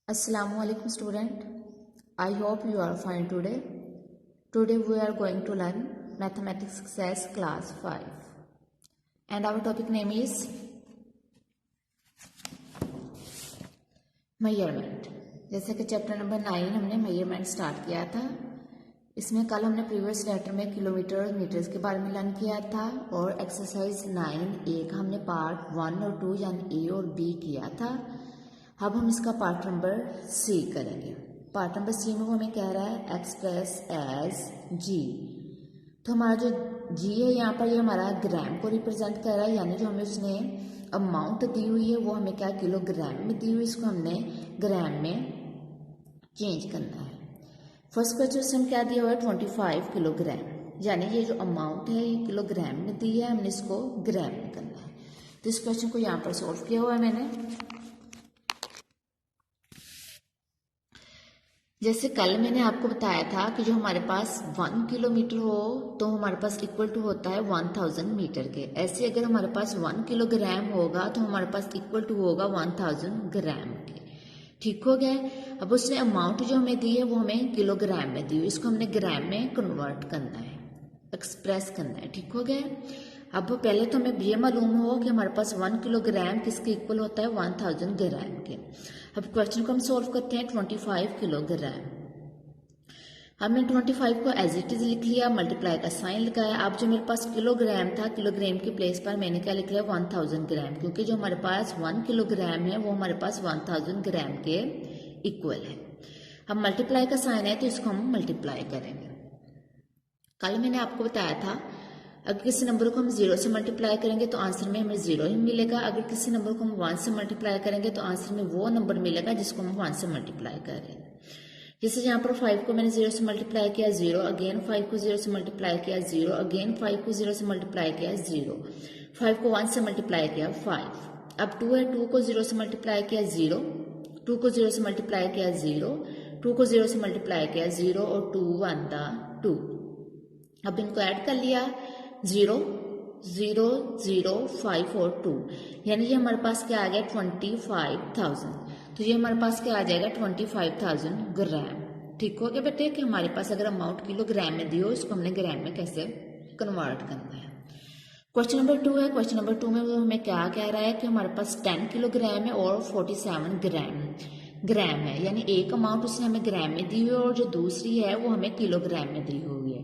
Assalamualaikum student. I hope you are fine today. Today we are going to learn Mathematics Success Class 5. And our topic name is Measurement. जैसे कि chapter number 9 हमने measurement start किया था। इसमें कल हमने previous lecture में kilometre और मीटर्स के बारे में लर्न किया था और एक्सरसाइज 9A का हमने पार्ट 1 और 2 यानी A और B किया था। अब हम इसका पार्ट नंबर सी करेंगे। पार्ट नंबर सी में वो हमें कह रहा है एक्सप्रेस एज जी। तो हमारा जो जी है यहाँ पर ये हमारा ग्राम को रिप्रेजेंट कर रहा है, यानी जो हमें उसने अमाउंट दी हुई है वो हमें क्या किलोग्राम में दी हुई, इसको हमने ग्राम में चेंज करना है। फर्स्ट क्वेश्चन क्या दिया हुआ है 25 किलोग्राम, यानी ये जो अमाउंट है ये किलोग्राम में दी है, हमने इसको ग्राम में करना है। तो इस क्वेश्चन को यहाँ पर सॉल्व किया हुआ है मैंने। जैसे कल मैंने आपको बताया था कि जो हमारे पास 1 किलोमीटर हो तो हमारे पास इक्वल टू होता है 1000 मीटर के। ऐसे अगर हमारे पास 1 किलोग्राम होगा तो हमारे पास इक्वल टू होगा 1000 ग्राम के। ठीक हो गया। अब उसने अमाउंट जो हमें दी है वो हमें किलोग्राम में दी हुई, इसको हमने ग्राम में कन्वर्ट करना है, एक्सप्रेस करना है। ठीक हो गया। अब पहले तो हमें ये मालूम हो कि हमारे पास 1 किलोग्राम किसके इक्वल होता है 1000 ग्राम के। अब क्वेश्चन को हम सॉल्व करते हैं 25 किलोग्राम। हमने 25 को एज इट इज लिख लिया, मल्टीप्लाई का साइन लगाया। अब जो मेरे पास किलोग्राम था, किलोग्राम के प्लेस पर मैंने क्या लिख लिया 1000 ग्राम, क्योंकि जो हमारे पास 1 किलोग्राम है वो हमारे पास 1000 ग्राम के इक्वल है। अब मल्टीप्लाई का साइन है तो इसको हम मल्टीप्लाई करेंगे। कल मैंने आपको बताया था अगर किसी नंबर को हम 0 से मल्टीप्लाई करेंगे तो आंसर में हमें 0 ही मिलेगा। अगर किसी नंबर को हम 1 से मल्टीप्लाई करेंगे तो आंसर में वो नंबर मिलेगा जिसको हम 1 से मल्टीप्लाई कर रहे हैं। जैसे यहाँ पर 5 को मैंने 0 से मल्टीप्लाई किया 0, अगेन 5 को 0 से मल्टीप्लाई किया 0, अगेन 5 को 0 से मल्टीप्लाई किया 0, 5 को 1 से मल्टीप्लाई किया 5। अब 2 है, 2 को 0 से मल्टीप्लाई किया 0, 2 को 0 से मल्टीप्लाई किया 0, 2 को 0 से मल्टीप्लाई किया 0 और 2 1 2। अब इनको ऐड कर लिया 0 0 0 5 और 2, यानी ये हमारे पास क्या आ गया 25,000। तो ये हमारे पास क्या आ जाएगा 25,000 ग्राम। ठीक हो गया बेटे कि हमारे पास अगर अमाउंट किलोग्राम में दी हो इसको हमने ग्राम में कैसे कन्वर्ट करना है। क्वेश्चन नंबर 2 है। क्वेश्चन नंबर 2 में वो हमें क्या कह रहा है कि हमारे पास 10 किलोग्राम है और 47 ग्राम है, यानी एक अमाउंट उसने हमें ग्राम में दी हुई है और जो दूसरी है वो हमें किलोग्राम में दी हुई है।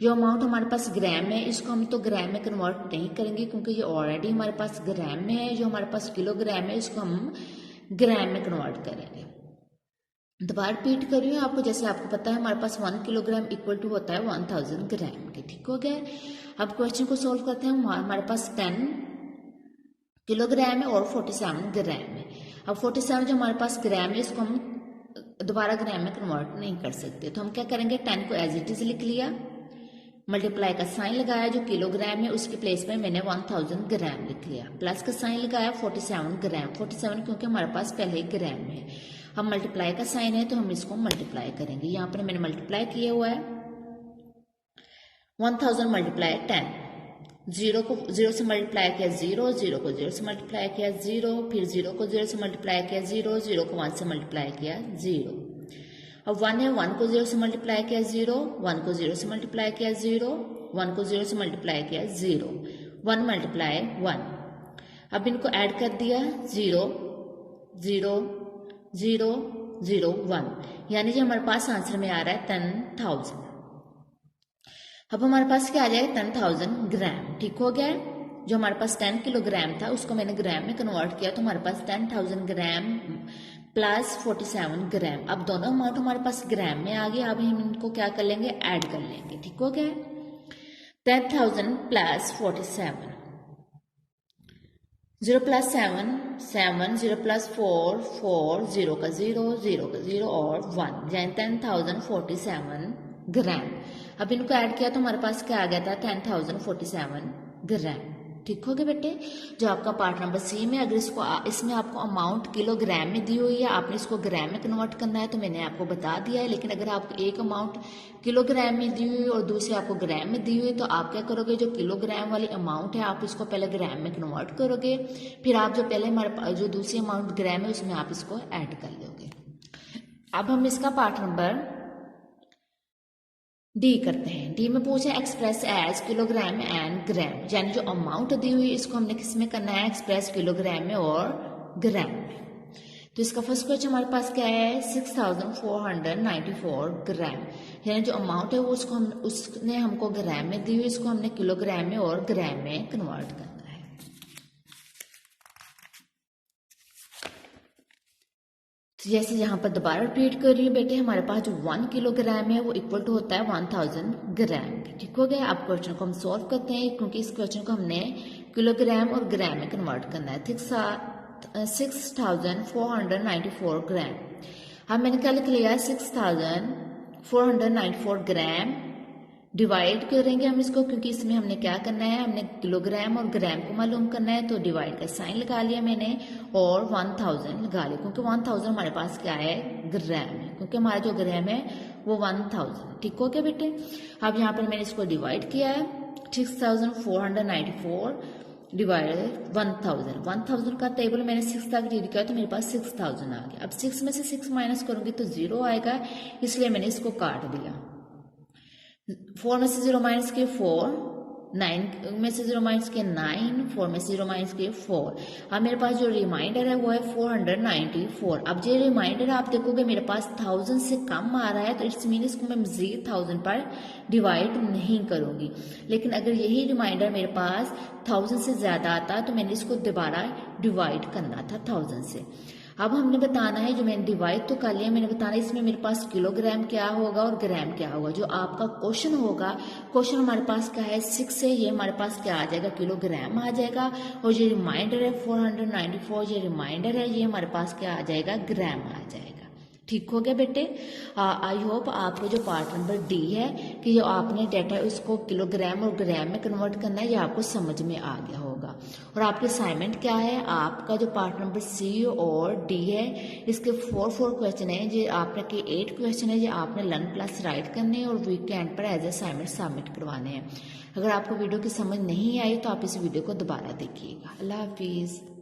जो अमाउंट हमारे पास ग्राम है इसको हम तो ग्राम में कन्वर्ट नहीं करेंगे क्योंकि ये ऑलरेडी हमारे पास ग्राम में है। जो हमारे पास किलोग्राम है इसको हम ग्राम में कन्वर्ट करेंगे। दोबारा रिपीट कर रही हूँ आपको, जैसे आपको पता है हमारे पास 1 किलोग्राम इक्वल टू होता है 1000 ग्राम के। ठीक हो गया। अब क्वेश्चन को सोल्व करते हैं। हमारे पास 10 किलोग्राम है और 47 ग्राम है। अब 47 जो हमारे पास ग्राम है इसको हम दोबारा ग्राम में कन्वर्ट नहीं कर सकते, तो हम क्या करेंगे 10 को एज इट इज लिख लिया, मल्टीप्लाई का साइन लगाया, जो किलोग्राम है उसके प्लेस में मैंने 1000 ग्राम लिख लिया, प्लस का साइन लगाया 47 ग्राम, 47 क्योंकि हमारे पास पहले ही ग्राम में है। अब मल्टीप्लाई का साइन है तो हम इसको मल्टीप्लाई करेंगे। यहाँ पर मैंने मल्टीप्लाई किया हुआ है 1000 मल्टीप्लाई 10, 0 को 0 से मल्टीप्लाई किया 0, 0 को 0 से मल्टीप्लाई किया 0, फिर 0 को 0 से मल्टीप्लाई किया 0, 0 को 1 से मल्टीप्लाई किया 0। अब 1 है, 1 को 0 से मल्टीप्लाई किया 0, 1 को 0 से मल्टीप्लाई किया 0, 1 को 0 से मल्टीप्लाई किया 0, 1 मल्टीप्लाई 1। अब इनको ऐड कर दिया 0 0 0 0 1, यानी जो हमारे पास आंसर में आ रहा है 10,000। अब हमारे पास क्या आ जाएगा 10,000 ग्राम। ठीक हो गया। जो हमारे पास 10 किलोग्राम था उसको मैंने ग्राम में कन्वर्ट किया तो हमारे पास 10,000 ग्राम प्लस 47 ग्राम। अब दोनों अमाउंट हमारे पास ग्राम में आ गया। अब हम इनको क्या कर लेंगे ऐड कर लेंगे। ठीक हो गया। 10,000 प्लस 47, 0 प्लस 7 7, 0 प्लस 4 4, 0 का 0 0 का 0 और 1, यानी 10,047 ग्राम। अब इनको ऐड किया तो हमारे पास क्या आ गया था 10,047 ग्राम। ठीक हो गया बेटे। जो आपका पार्ट नंबर सी में अगर इसमें आपको अमाउंट किलोग्राम में दी हुई है, आपने इसको ग्राम में कन्वर्ट करना है तो मैंने आपको बता दिया है। लेकिन अगर आपको एक अमाउंट किलोग्राम में दी हुई और दूसरी आपको ग्राम में दी हुई तो आप क्या करोगे, जो किलोग्राम वाली अमाउंट है आप इसको पहले ग्राम में कन्वर्ट करोगे, फिर आप जो पहले हमारे जो दूसरी अमाउंट ग्राम है उसमें आप इसको ऐड कर लोगे। अब हम इसका पार्ट नंबर डी करते हैं। डी में पूछे एक्सप्रेस एज किलोग्राम एंड ग्राम, यानी जो अमाउंट दी हुई इसको हमने किस में करना है, एक्सप्रेस किलोग्राम में और ग्राम में। तो इसका फर्स्ट क्वेश्चन हमारे पास क्या है, 6494 ग्राम, यानी जो अमाउंट है वो उसने हमको ग्राम में दी हुई, इसको हमने किलोग्राम में और ग्राम में कन्वर्ट करना है। तो जैसे यहाँ पर दोबारा रिपीट कर रही हूँ बेटे, हमारे पास जो 1 किलोग्राम है वो इक्वल टू होता है 1000 ग्राम। ठीक हो गया। अब क्वेश्चन को हम सॉल्व करते हैं, क्योंकि इस क्वेश्चन को हमने किलोग्राम और ग्राम में कन्वर्ट करना है। 6494 ग्राम। अब मैंने क्या लिख लिया, 6494 ग्राम डिवाइड करेंगे हम इसको, क्योंकि इसमें हमने क्या करना है, हमने किलोग्राम और ग्राम को मालूम करना है, तो डिवाइड का साइन लगा लिया मैंने और 1000 लगा लिया, क्योंकि 1000 हमारे पास क्या है, ग्राम है, क्योंकि हमारा जो ग्राम है वो 1000। ठीक हो गया बेटे। अब यहाँ पर मैंने इसको डिवाइड किया है, 6494 डिवाइडेड 1000 का टेबल मैंने 6 तक रीड किया, तो मेरे पास 6000 आ गया। अब 6 में से 6 माइनस करूंगी तो 0 आएगा, इसलिए मैंने इसको काट दिया। 4 में से 0 माइनस किए 4, 9 में से 0 माइनस किए 9, 4 में से 0 माइनस किए 4। अब मेरे पास जो रिमाइंडर है वो है 494। अब जो रिमाइंडर आप देखोगे मेरे पास 1000 से कम आ रहा है, तो इट्स मीन इसको मैं मजीद 1000 पर डिवाइड नहीं करूंगी। लेकिन अगर यही रिमाइंडर मेरे पास 1000 से ज्यादा आता तो मैंने इसको दोबारा डिवाइड करना था 1000 से। अब हमने बताना है, जो मैंने डिवाइड तो कर लिया, मैंने बताना है इसमें मेरे पास किलोग्राम क्या होगा और ग्राम क्या होगा। जो आपका क्वेश्चन होगा, क्वेश्चन हमारे पास क्या है 6 है, ये हमारे पास क्या आ जाएगा, किलोग्राम आ जाएगा। और जो रिमाइंडर है 494, ये रिमाइंडर है, ये हमारे पास क्या आ जाएगा, ग्राम आ जाएगा। ठीक हो गया बेटे। आई होप आपको जो पार्ट नंबर डी है कि जो आपने डाटा उसको किलोग्राम और ग्राम में कन्वर्ट करना है, ये आपको समझ में आ गया होगा। और आपकी असाइनमेंट क्या है, आपका जो पार्ट नंबर सी और डी है, इसके 4 क्वेश्चन है, जो आपने के 8 क्वेश्चन है, जो आपने लर्न प्लस राइट करने और वीकेंड पर एज असाइनमेंट सबमिट करवाने हैं। अगर आपको वीडियो की समझ नहीं आई तो आप इस वीडियो को दोबारा देखिएगा। अल्लाह हाफिज़।